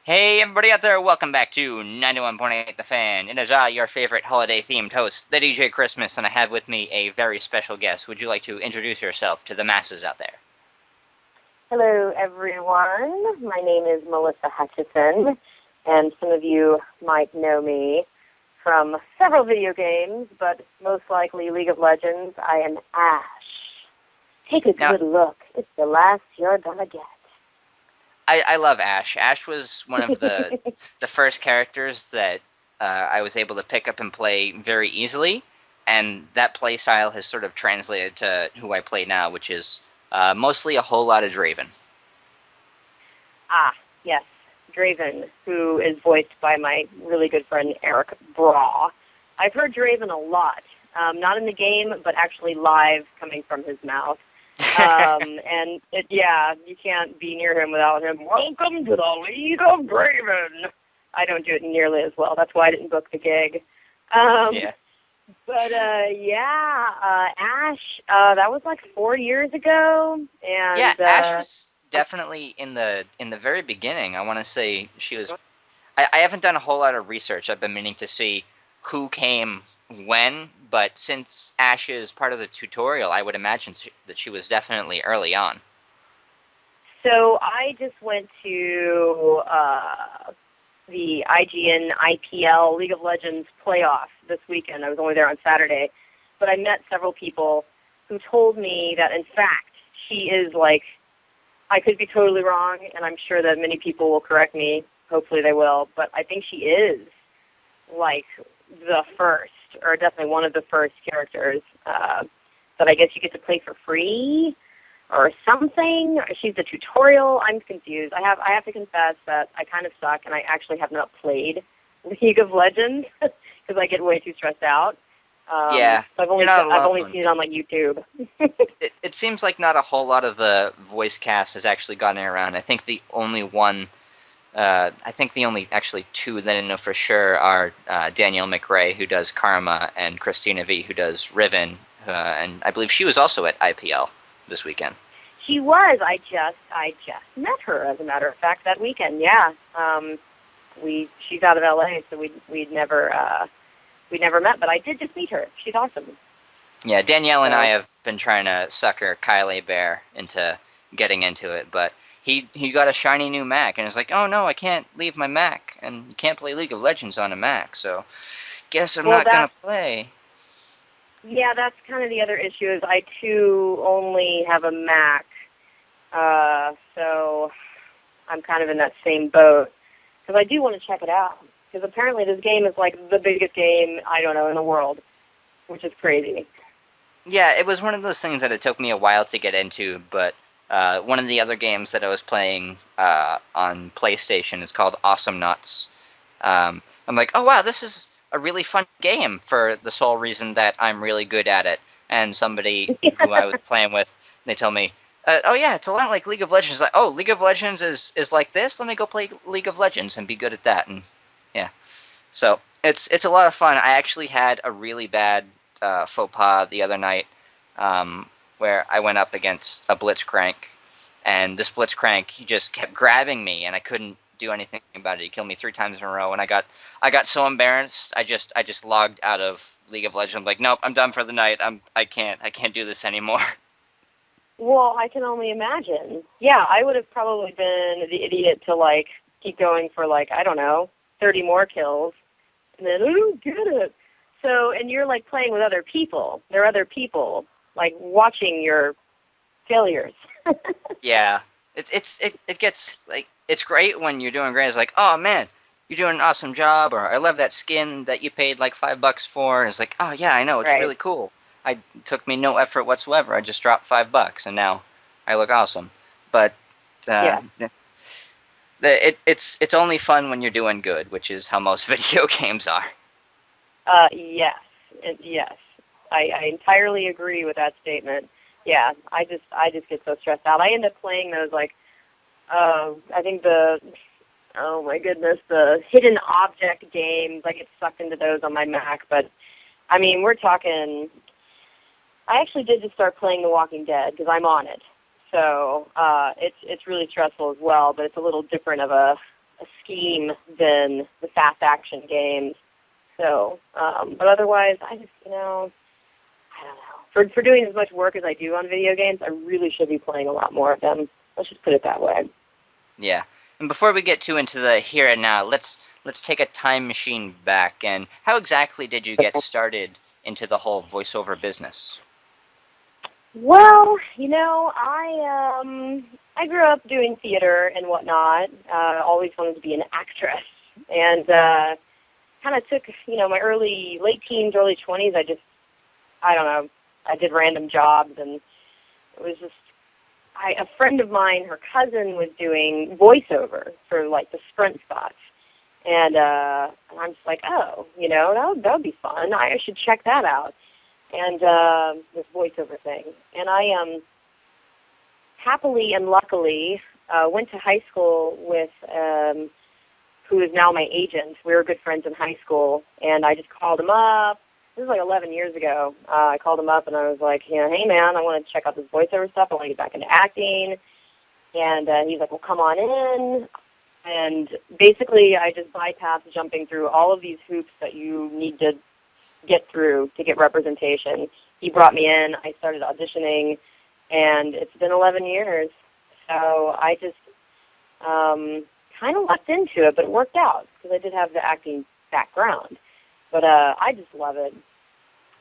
Hey, everybody out there, welcome back to 91.8 The Fan. It is I, your favorite holiday-themed host, the DJ Christmas, and I have with me a very special guest. Would you like to introduce yourself to the masses out there? Hello, everyone. My name is Melissa Hutchison, and some of you might know me from several video games, but most likely League of Legends. I am Ash. Take a Now, good look. It's the last you're gonna get. I love Ash. Ash was one of the first characters that I was able to pick up and play very easily, and that play style has sort of translated to who I play now, which is mostly a whole lot of Draven. Yes, Draven, who is voiced by my really good friend Eric Braw. I've heard Draven a lot, not in the game, but actually live coming from his mouth. You can't be near him without him. Welcome to the League of Draven. I don't do it nearly as well. That's why I didn't book the gig. Yeah. Ash, that was like 4 years ago, and Yeah, Ash was definitely in the very beginning. I want to say she was. I haven't done a whole lot of research. I've been meaning to see who came when, but since Ash is part of the tutorial, I would imagine that she was definitely early on. So I just went to the IGN IPL League of Legends playoff this weekend. I was only there on Saturday, but I met several people who told me that, in fact, she is like, I could be totally wrong, and I'm sure that many people will correct me. Hopefully they will, but I think she is like the first, or definitely one of the first characters that I guess you get to play for free or something. She's the tutorial. I'm confused. I have to confess that I kind of suck, and I actually have not played League of Legends because I get way too stressed out. Yeah, so I've only seen it on like YouTube. it seems like not a whole lot of the voice cast has actually gotten around. I think the only one. I think the only actually two that I know for sure are Danielle McRae, who does Karma, and Christina V, who does Riven, and I believe she was also at IPL this weekend. She was. I just met her, as a matter of fact, that weekend. Yeah. She's out of LA, so we'd never met, but I did just meet her. She's awesome. Yeah, Danielle and I have been trying to sucker Kyle Bear into getting into it, but he got a shiny new Mac and is like, oh no, I can't leave my Mac, and you can't play League of Legends on a Mac, so guess I'm not gonna play. Yeah, that's kind of the other issue is I too only have a Mac, so I'm kind of in that same boat because I do want to check it out because apparently this game is like the biggest game, I don't know, in the world, which is crazy. Yeah, it was one of those things that it took me a while to get into, but one of the other games that I was playing on PlayStation is called Awesome Nuts. I'm like, oh wow, this is a really fun game for the sole reason that I'm really good at it. And somebody who I was playing with, they tell me, oh yeah, it's a lot like League of Legends. Like, oh, League of Legends is like this. Let me go play League of Legends and be good at that. And yeah, so it's a lot of fun. I actually had a really bad faux pas the other night where I went up against a Blitzcrank, and this Blitzcrank, he just kept grabbing me, and I couldn't do anything about it. He killed me 3 times in a row, and I got so embarrassed. I just logged out of League of Legends. I'm like, nope, I'm done for the night. I can't do this anymore. Well, I can only imagine. Yeah, I would have probably been the idiot to like keep going for like, I don't know, 30 more kills, and then get it. So, and you're like playing with other people. There are other people like watching your failures. Yeah, it gets like, it's great when you're doing great. It's like, oh man, you're doing an awesome job, or I love that skin that you paid like $5 for. And it's like, oh yeah, I know, it's really cool. It took me no effort whatsoever. I just dropped $5, and now I look awesome. But Yeah. it's only fun when you're doing good, which is how most video games are. Yes, yes. I entirely agree with that statement. Yeah, I just get so stressed out. I end up playing those like, I think oh my goodness, the hidden object games. I get sucked into those on my Mac. But I mean, we're talking. I actually did just start playing The Walking Dead because I'm on it. So it's really stressful as well, but it's a little different of a a scheme than the fast action games. So, but otherwise, I just, I don't know. For doing as much work as I do on video games, I really should be playing a lot more of them. Let's just put it that way. Yeah. And before we get too into the here and now, let's take a time machine back. And how exactly did you get started into the whole voiceover business? Well, I grew up doing theater and whatnot. Always wanted to be an actress, and kind of took my late teens, early 20s. I don't know. I did random jobs, and it was just a friend of mine, her cousin was doing voiceover for like the Sprint spots, and I'm just like, oh, that would be fun. I should check that out. And this voiceover thing. And I happily and luckily went to high school with who is now my agent. We were good friends in high school, and I just called him up. This was like 11 years ago. I called him up, and I was like, hey, man, I want to check out this voiceover stuff. I want to get back into acting. And he's like, well, come on in. And basically, I just bypassed jumping through all of these hoops that you need to get through to get representation. He brought me in. I started auditioning, and it's been 11 years. So I just kind of leapt into it, but it worked out because I did have the acting background. But I just love it.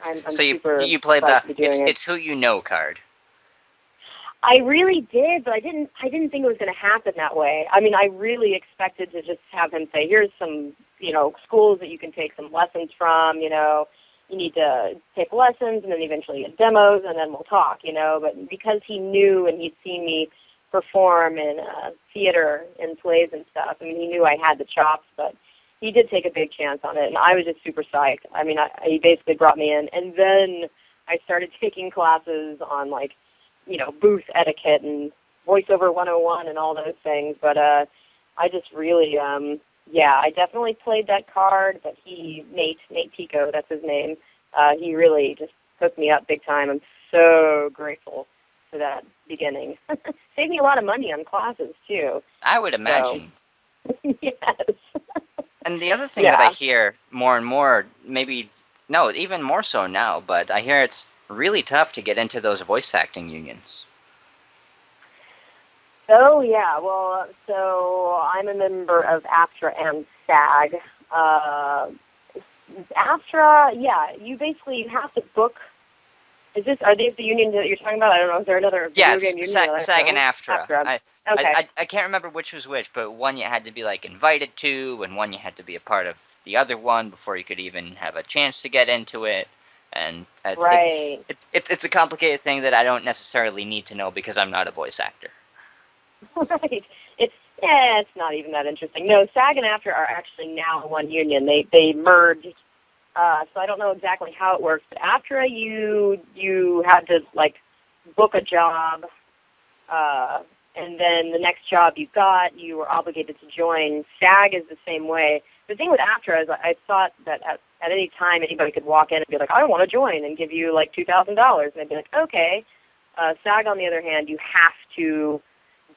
I'm So super you played excited to be doing it's who you know card. I really did, but I didn't think it was going to happen that way. I mean, I really expected to just have him say, here's some, schools that you can take some lessons from, you need to take lessons and then eventually get demos and then we'll talk, But because he knew and he'd seen me perform in theater and plays and stuff, I mean, he knew I had the chops, but he did take a big chance on it, and I was just super psyched. I mean, he basically brought me in, and then I started taking classes on, booth etiquette and voiceover 101 and all those things, but I just really, I definitely played that card, but Nate Pico, that's his name, he really just hooked me up big time. I'm so grateful for that beginning. Saved me a lot of money on classes, too. I would imagine. So, yes. And the other thing that I hear more and more, even more so now, but I hear it's really tough to get into those voice acting unions. Oh, yeah. Well, so I'm a member of AFTRA and SAG. AFTRA, you basically have to book. Are these the unions that you're talking about? I don't know. Is there another video game union? SAG and AFTRA. Okay. I can't remember which was which, but one you had to be invited to, and one you had to be a part of the other one before you could even have a chance to get into it. And right. It's a complicated thing that I don't necessarily need to know because I'm not a voice actor. Right. It's not even that interesting. No, SAG and AFTRA are actually now one union. They merged. So I don't know exactly how it works, but AFTRA you had to book a job, and then the next job you got, you were obligated to join. SAG is the same way. The thing with AFTRA is I thought that at any time anybody could walk in and be like, I want to join, and give you $2,000, and they'd be like, okay. SAG, on the other hand, you have to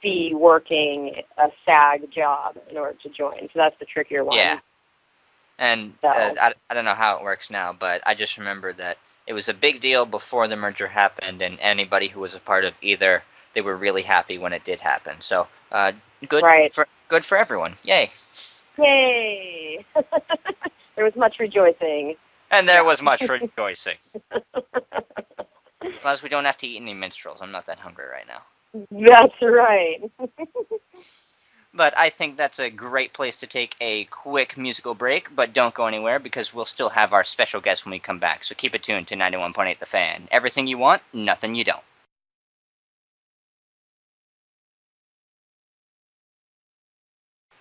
be working a SAG job in order to join. So that's the trickier one. Yeah. And I don't know how it works now, but I just remember that it was a big deal before the merger happened, and anybody who was a part of either, they were really happy when it did happen. So good for everyone. Yay. Yay. There was much rejoicing. And there was much rejoicing. As long as we don't have to eat any minstrels. I'm not that hungry right now. That's right. But I think that's a great place to take a quick musical break, but don't go anywhere because we'll still have our special guest when we come back. So keep it tuned to 91.8 The Fan. Everything you want, nothing you don't.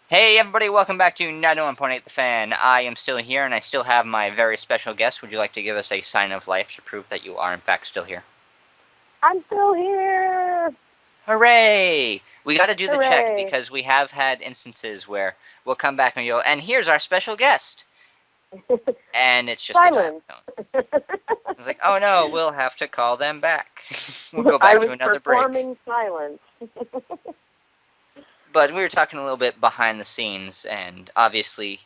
Hey everybody, welcome back to 91.8 The Fan. I am still here and I still have my very special guest. Would you like to give us a sign of life to prove that you are in fact still here? I'm still here! Hooray! We got to do the check because we have had instances where we'll come back and go, and here's our special guest. And it's just silence. A dial tone. It's like, oh no, we'll have to call them back. We'll go back to another break. I was performing silence. But we were talking a little bit behind the scenes, and obviously,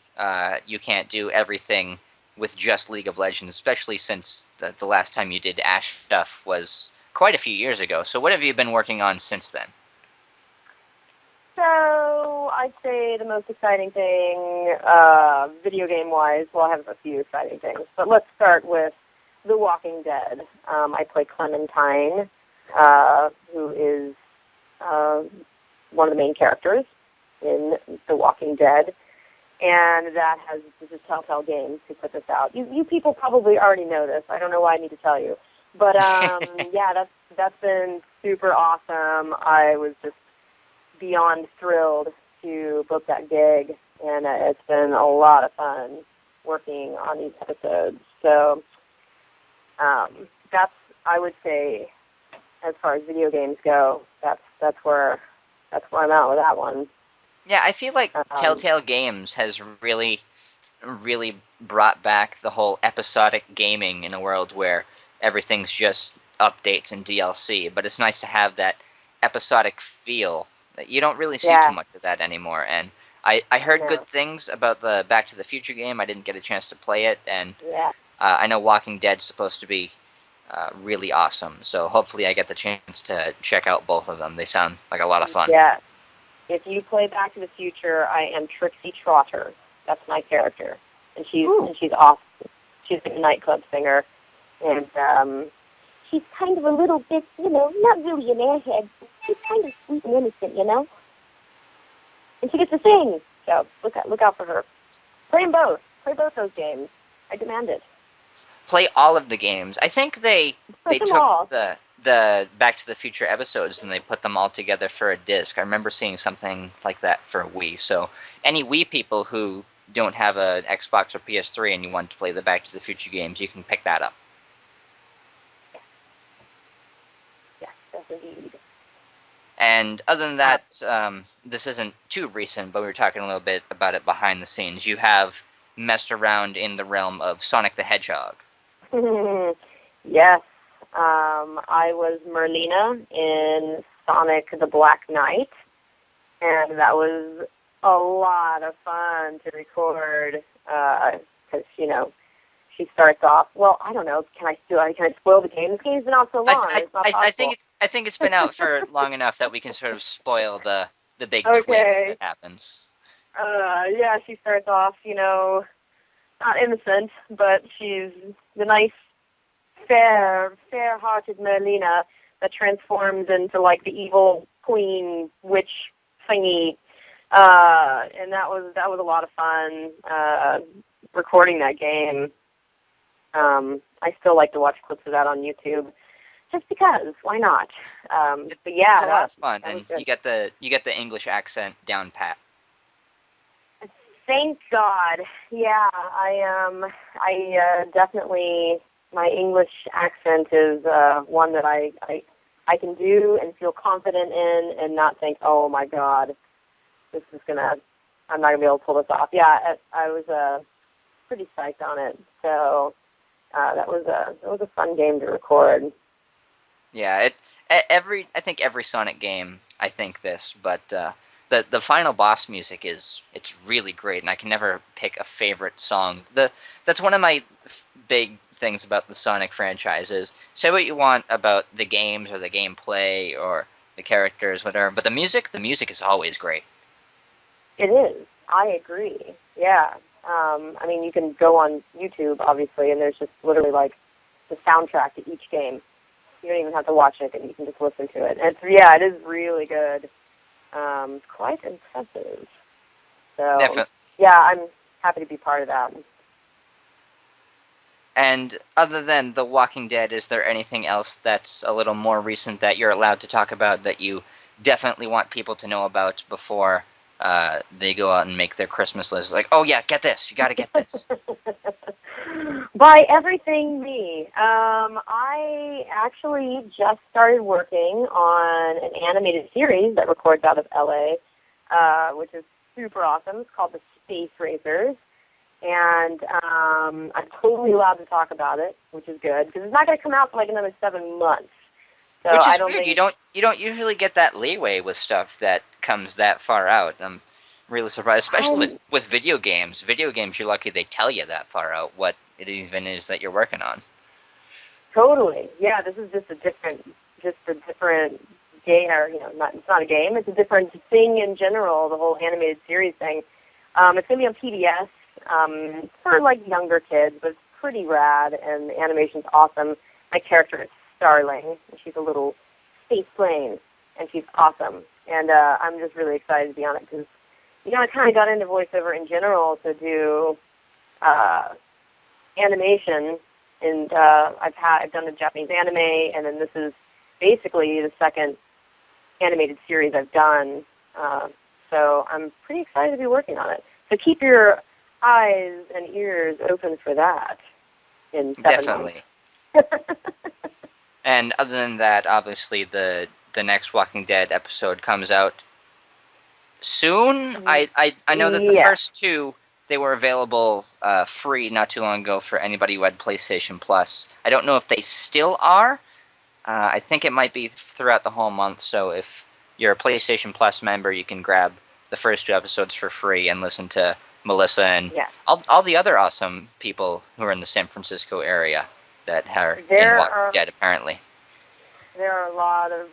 you can't do everything with just League of Legends, especially since the last time you did Ash stuff was quite a few years ago. So, what have you been working on since then? So I'd say the most exciting thing, video game-wise, well, I have a few exciting things, but let's start with The Walking Dead. I play Clementine, who is one of the main characters in The Walking Dead, and this is Telltale Games who put this out. You people probably already know this. I don't know why I need to tell you, but yeah, that's been super awesome. I was just beyond thrilled to book that gig, and it's been a lot of fun working on these episodes. So that's, I would say, as far as video games go, that's where I'm at with that one. Yeah, I feel like Telltale Games has really brought back the whole episodic gaming in a world where everything's just updates and DLC, but it's nice to have that episodic feel. You don't really see too Yeah, much of that anymore, and I heard no, good things about the Back to the Future game. I didn't get a chance to play it, and yeah. I know Walking Dead's supposed to be really awesome, so hopefully I get the chance to check out both of them. They sound like a lot of fun. Yeah. If you play Back to the Future, I am Trixie Trotter. That's my character, and she's awesome. She's a nightclub singer, and she's kind of a little bit, not really an airhead. She's kind of sweet and innocent, and she gets to sing. So look out for her. Play them both. Play both those games. I demand it. Play all of the games. I think they Play them took all. the Back to the Future episodes and they put them all together for a disc. I remember seeing something like that for Wii. So any Wii people who don't have an Xbox or PS3 and you want to play the Back to the Future games, you can pick that up. Yes, yes, indeed. And other than that, this isn't too recent, but we were talking a little bit about it behind the scenes. You have messed around in the realm of Sonic the Hedgehog. Yes. I was Merlina in Sonic the Black Knight, and that was a lot of fun to record because, she starts off, well, I don't know, can I spoil the game? This game's been out so long, it's not possible. I think it's been out for long enough that we can sort of spoil the big twist Okay. that happens. Yeah, she starts off, not innocent, but she's the nice, fair-hearted Merlina that transforms into, like, the evil queen witch thingy. And that was a lot of fun, recording that game. I still like to watch clips of that on YouTube, just because. Why not? But yeah, It's a lot of fun, that was and good. you get the English accent down pat. Thank God. Yeah, I definitely, my English accent is one that I can do and feel confident in, and not think, oh my God, I'm not gonna be able to pull this off. Yeah, I was pretty psyched on it. So that was a fun game to record. Yeah, I think every Sonic game I think this, but the final boss music it's really great, and I can never pick a favorite song. That's one of my big things about the Sonic franchise is say what you want about the games or the gameplay or the characters, whatever, but the music is always great. It is. I agree. Yeah. I mean, you can go on YouTube, obviously, and there's just literally like the soundtrack to each game. You don't even have to watch it, and you can just listen to it. And it is really good. Quite impressive. So, Definitely. yeah, I'm happy to be part of that. And other than The Walking Dead, is there anything else that's a little more recent that you're allowed to talk about that you definitely want people to know about before they go out and make their Christmas list? Like, oh yeah, get this. You got to get this. Buy everything me. I actually just started working on an animated series that records out of LA, which is super awesome. It's called The Space Racers. And I'm totally allowed to talk about it, which is good, because it's not going to come out for like another 7 months. So Which I is don't weird. think You don't usually get that leeway with stuff that comes that far out. I'm really surprised, especially I'm with video games. Video games, you're lucky they tell you that far out what it even is that you're working on. totally. Yeah, this is just a different game, or not. It's not a game. It's a different thing in general. The whole animated series thing. It's gonna be on PBS for like younger kids, but it's pretty rad, and the animation's awesome. My character is Starling, and she's a little space plane, and she's awesome. And I'm just really excited to be on it because I kind of got into voiceover in general to do animation, and I've done a Japanese anime, and then this is basically the second animated series I've done. So I'm pretty excited to be working on it. So keep your eyes and ears open for that in 7 Definitely. months. And other than that, obviously the next Walking Dead episode comes out soon. I know that the Yeah. first two, they were available free not too long ago for anybody who had PlayStation Plus. I don't know if they still are. I think it might be throughout the whole month. So if you're a PlayStation Plus member, you can grab the first two episodes for free and listen to Melissa and Yeah. all the other awesome people who are in the San Francisco area that are in There Walking are Dead apparently. there are a lot of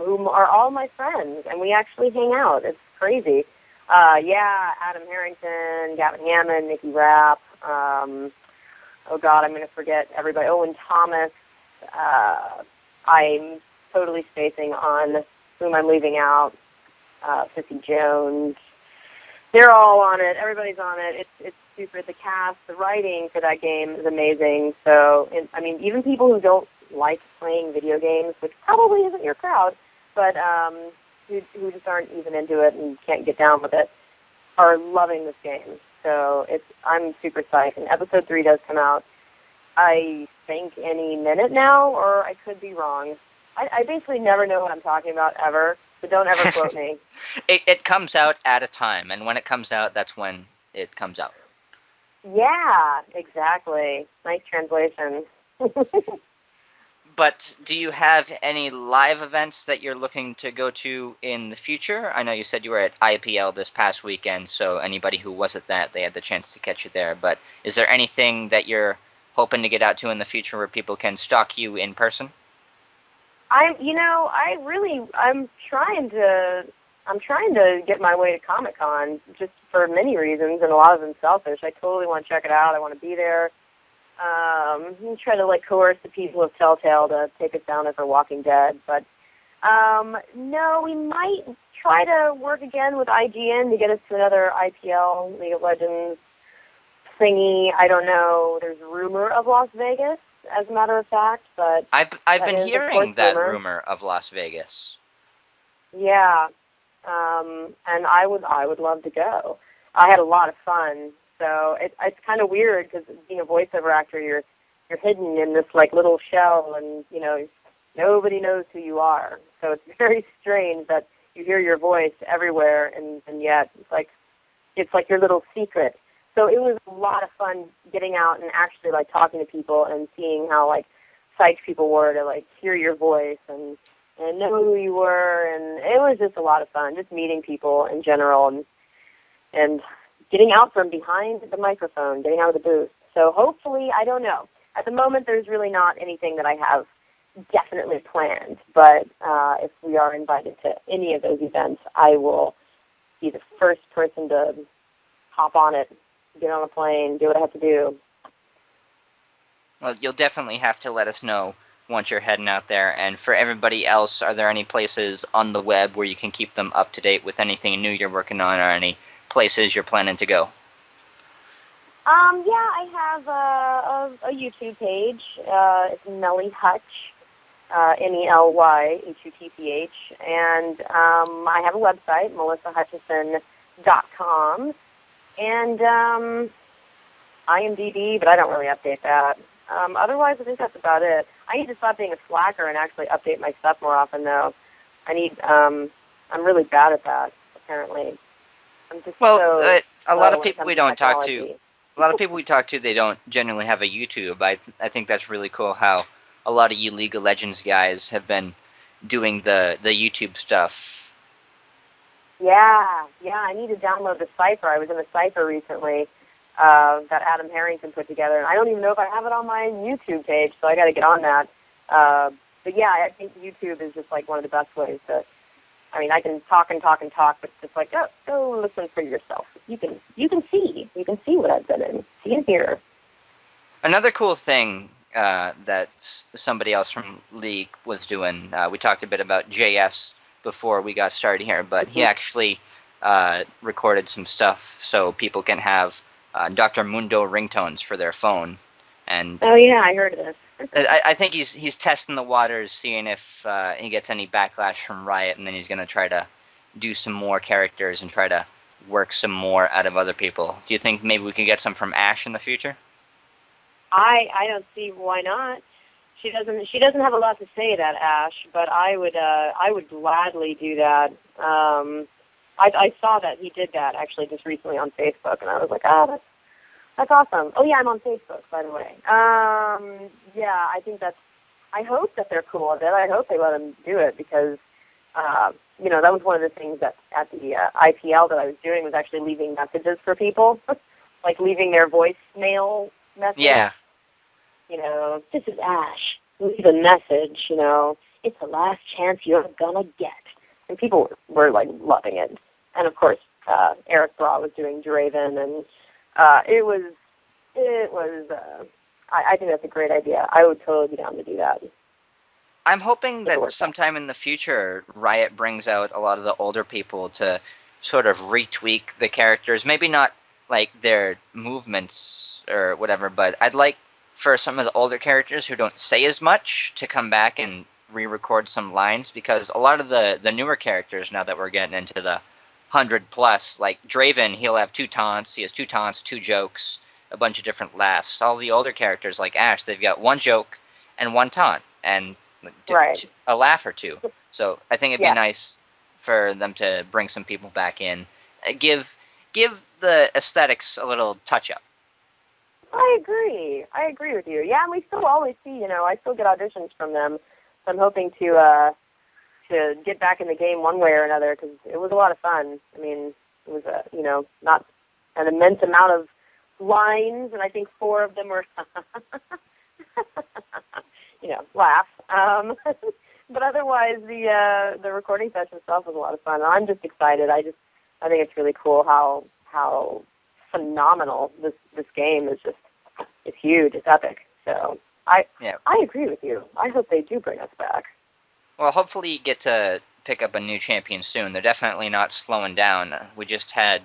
who are all my friends, and we actually hang out. It's crazy. Yeah, Adam Harrington, Gavin Hammond, Nikki Rapp. Oh God, I'm going to forget everybody. Owen Thomas. I'm totally spacing on whom I'm leaving out. Sissy Jones. They're all on it. Everybody's on it. It's super. The cast, the writing for that game is amazing. So, I mean, even people who don't like playing video games, which probably isn't your crowd, but who just aren't even into it and can't get down with it, are loving this game. So I'm super psyched. And episode 3 does come out, I think, any minute now, or I could be wrong. I basically never know what I'm talking about ever, so don't ever quote me. It comes out at a time, and when it comes out, that's when it comes out. Yeah, exactly. Nice translation. But do you have any live events that you're looking to go to in the future? I know you said you were at IPL this past weekend, so anybody who was at that, they had the chance to catch you there. But is there anything that you're hoping to get out to in the future where people can stalk you in person? I'm trying to get my way to Comic-Con just for many reasons, and a lot of them selfish. I totally want to check it out. I want to be there. Try to coerce the people of Telltale to take us down there for Walking Dead, but no, we might try to work again with IGN to get us to another IPL League of Legends thingy. I don't know. There's rumor of Las Vegas, as a matter of fact, but I've that been is, of hearing course, that rumor of Las Vegas. Yeah, and I would love to go. I had a lot of fun. So it's kind of weird because being a voiceover actor, you're hidden in this little shell, and nobody knows who you are. So it's very strange that you hear your voice everywhere, and yet it's like your little secret. So it was a lot of fun getting out and actually talking to people and seeing how psyched people were to hear your voice and know who you were, and it was just a lot of fun, just meeting people in general and getting out from behind the microphone, getting out of the booth. So hopefully, I don't know. At the moment, there's really not anything that I have definitely planned, but if we are invited to any of those events, I will be the first person to hop on it, get on a plane, do what I have to do. Well, you'll definitely have to let us know once you're heading out there. And for everybody else, are there any places on the web where you can keep them up to date with anything new you're working on, or any places you're planning to go? Yeah, I have a YouTube page. It's Nelly Hutch, NELYHUTCH, and I have a website, melissahutchison.com, and IMDb, but I don't really update that. Otherwise, I think that's about it. I need to stop being a slacker and actually update my stuff more often, though. I'm really bad at that, apparently. I'm just a lot of when it people comes we to don't talk to, technology. a lot of people we talk to, they don't genuinely have a YouTube. I think that's really cool how a lot of you League of Legends guys have been doing the YouTube stuff. Yeah, I need to download the cipher. I was in a cipher recently that Adam Harrington put together, and I don't even know if I have it on my YouTube page, so I got to get on that. But yeah, I think YouTube is just like one of the best ways to. I mean, I can talk and talk and talk, but it's just like, go listen for yourself. You can see what I've been in, see and hear. Another cool thing that somebody else from League was doing. We talked a bit about JS before we got started here, but he actually recorded some stuff so people can have Dr. Mundo ringtones for their phone. And oh yeah, I heard of this. I think he's testing the waters, seeing if he gets any backlash from Riot, and then he's going to try to do some more characters and try to work some more out of other people. Do you think maybe we can get some from Ash in the future? I don't see why not. She doesn't have a lot to say, that Ash, but I would gladly do that. I saw that he did that actually just recently on Facebook, and I was like, oh, that's awesome. Oh yeah, I'm on Facebook, by the way. Yeah, I hope that they're cool with it. I hope they let him do it because, that was one of the things that at the IPL that I was doing was actually leaving messages for people, like leaving their voicemail message. Yeah. This is Ash. Leave a message, it's the last chance you're gonna get. And people were like loving it. And of course, Eric Braw was doing Draven, and it was. I think that's a great idea. I would totally be down to do that. I'm hoping that sometime in the future, Riot brings out a lot of the older people to sort of retweak the characters. Maybe not like their movements or whatever, but I'd like for some of the older characters who don't say as much to come back and re-record some lines, because a lot of the newer characters, now that we're getting into the 100 plus, like Draven, he'll have 2 taunts. He has 2 taunts, 2 jokes, a bunch of different laughs. All the older characters like Ash, they've got 1 joke and 1 taunt and a laugh or 2. So I think it'd be nice for them to bring some people back in, give the aesthetics a little touch up. I agree with you. Yeah, and we still always see, I still get auditions from them. So I'm hoping to get back in the game one way or another, because it was a lot of fun. I mean, it was not an immense amount of lines, and I think 4 of them were laugh. But otherwise, the recording session itself was a lot of fun. And I'm just excited. I think it's really cool how phenomenal this game is. It's huge. It's epic. So I agree with you. I hope they do bring us back. Well, hopefully you get to pick up a new champion soon. They're definitely not slowing down. We just had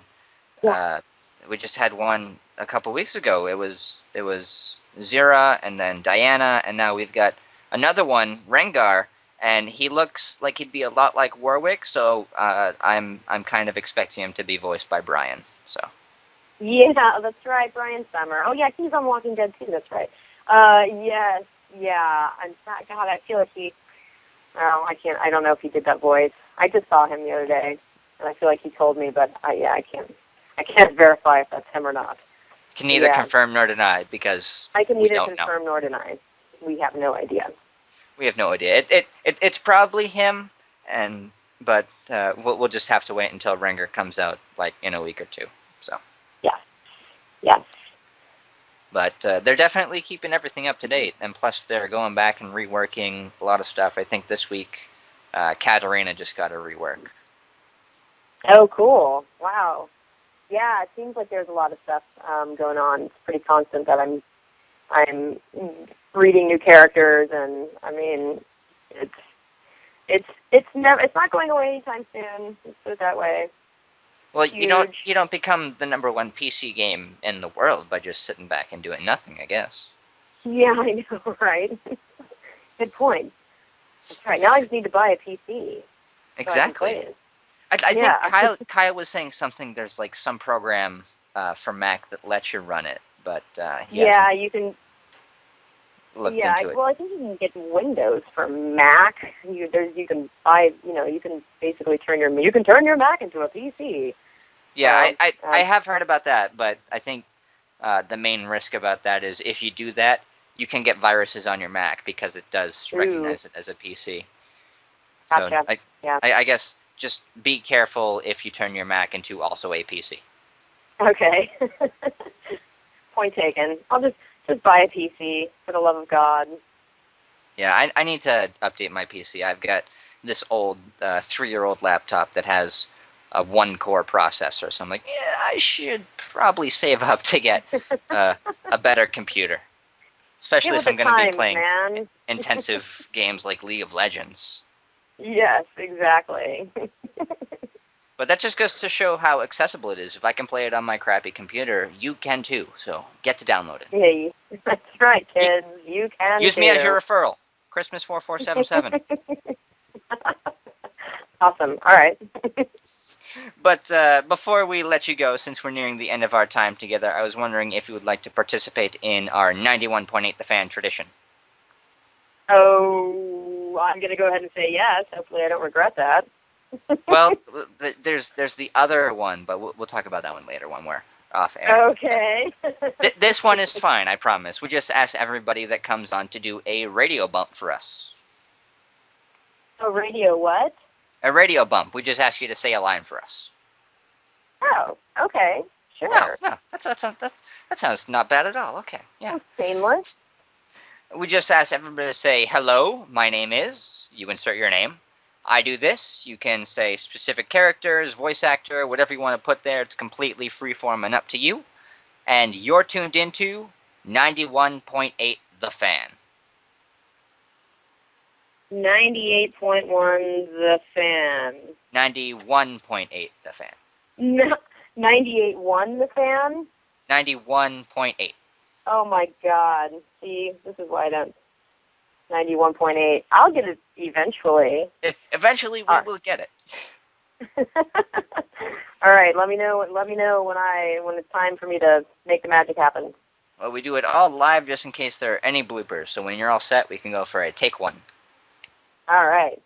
one a couple weeks ago. It was Zira and then Diana, and now we've got another one, Rengar, and he looks like he'd be a lot like Warwick. So I'm kind of expecting him to be voiced by Brian. So. Yeah, that's right, Brian Summer. Oh yeah, he's on Walking Dead too. That's right. Yes, yeah. And God, I feel like he. Oh, I can't. I don't know if he did that voice. I just saw him the other day, and I feel like he told me, but I can't verify if that's him or not. Can neither confirm nor deny, because I can neither confirm nor deny. We have no idea. We have no idea. It's probably him, but we'll just have to wait until Rengar comes out like in a week or 2. So. Yes. But they're definitely keeping everything up to date, and plus they're going back and reworking a lot of stuff. I think this week, Katarina just got a rework. Oh, cool! Wow. Yeah, it seems like there's a lot of stuff going on. It's pretty constant that I'm reading new characters, and I mean, it's not going away anytime soon. Let's put it that way. Well, you don't become the #1 PC game in the world by just sitting back and doing nothing, I guess. Yeah, I know, right? Good point. That's right. Now I just need to buy a PC. Exactly. I think Kyle was saying something. There's like some program for Mac that lets you run it, but you can. Looked into it. Well, I think you can get Windows for Mac. You can buy. You can basically turn your Mac into a PC. Yeah, I have heard about that, but I think the main risk about that is if you do that, you can get viruses on your Mac because it does Ooh, recognize it as a PC. So gotcha. Yeah. I guess just be careful if you turn your Mac into also a PC. Okay. Point taken. I'll just buy a PC for the love of God. Yeah, I need to update my PC. I've got this old 3-year-old laptop that has a 1-core processor, so I'm like, yeah, I should probably save up to get uh, a better computer, Get especially with if the I'm going to be times, playing man. intensive games like League of Legends. Yes, exactly. But that just goes to show how accessible it is. If I can play it on my crappy computer, you can too. So get to download it. Hey, that's right, kids. You can Use me as too. your referral. Christmas4477. Awesome. All right. But before we let you go, since we're nearing the end of our time together, I was wondering if you would like to participate in our 91.8 The Fan tradition. Oh, I'm going to go ahead and say yes. Hopefully I don't regret that. Well, there's the other one, but we'll talk about that one later when we're off air. Okay. This one is fine, I promise. We just ask everybody that comes on to do a radio bump for us. So radio what? A radio bump. We just ask you to say a line for us. Oh, okay. No, Sure. no, that sounds not bad at all. Okay, yeah. That's painless. We just ask everybody to say, hello, my name is, you insert your name. I do this. You can say specific characters, voice actor, whatever you want to put there. It's completely freeform and up to you. And you're tuned into 91.8 The Fan. 98.1 The Fan. 91.8 The Fan. No, 98.1 The Fan? 91.8. Oh my God. See, this is why I don't. 91.8. I'll get it eventually. Eventually, we will get it. All right. Let me know. Let me know when it's time for me to make the magic happen. Well, we do it all live just in case there are any bloopers. So when you're all set, we can go for a take one. All right.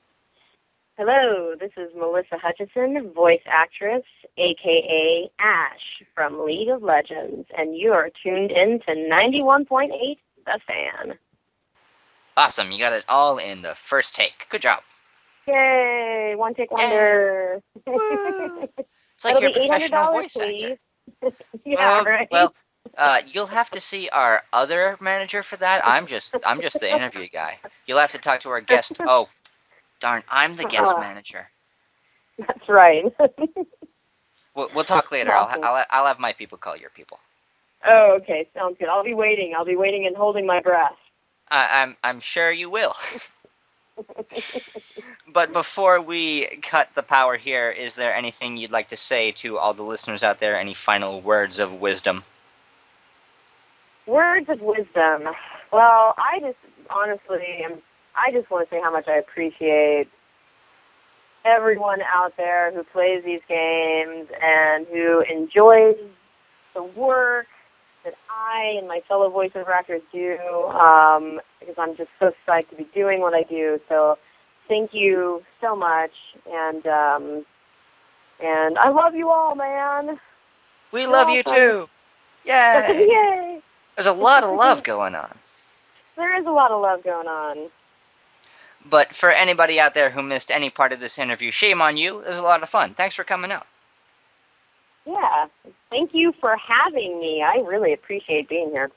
Hello, this is Melissa Hutchison, voice actress, a.k.a. Ash from League of Legends, and you are tuned in to 91.8 The Fan. Awesome, you got it all in the first take. Good job. Yay, one take wonder. It's like That'll you're a be professional $800, voice please. actor. Yeah, right. Well, you'll have to see our other manager for that. I'm just the interview guy. You'll have to talk to our guest. Oh, darn, I'm the guest manager. That's right. We'll talk later. Awesome. I'll have my people call your people. Oh, okay, sounds good. I'll be waiting and holding my breath. I'm sure you will. But before we cut the power here, is there anything you'd like to say to all the listeners out there? Any final words of wisdom? Words of wisdom. Well, I just want to say how much I appreciate everyone out there who plays these games and who enjoys the work that I and my fellow voiceover actors do, because I'm just so psyched to be doing what I do. So thank you so much, and I love you all, man. We love you too. Yay! Yay! There's a lot of love going on. There is a lot of love going on. But for anybody out there who missed any part of this interview, shame on you. It was a lot of fun. Thanks for coming out. Yeah. Thank you for having me. I really appreciate being here.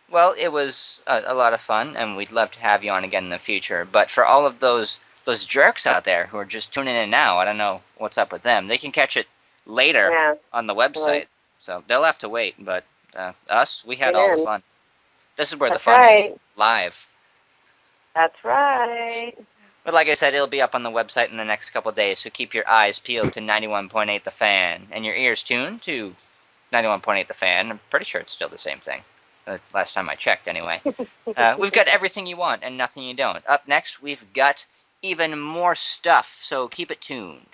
Well, it was a lot of fun, and we'd love to have you on again in the future. But for all of those jerks out there who are just tuning in now, I don't know what's up with them. They can catch it later on the website, right. So they'll have to wait. But us, we had Amen. all the fun. This is where That's the fun right. is, live. That's right. But like I said, it'll be up on the website in the next couple of days, so keep your eyes peeled to 91.8 The Fan, and your ears tuned to 91.8 The Fan. I'm pretty sure it's still the same thing. Last time I checked, anyway. We've got everything you want and nothing you don't. Up next, we've got even more stuff, so keep it tuned.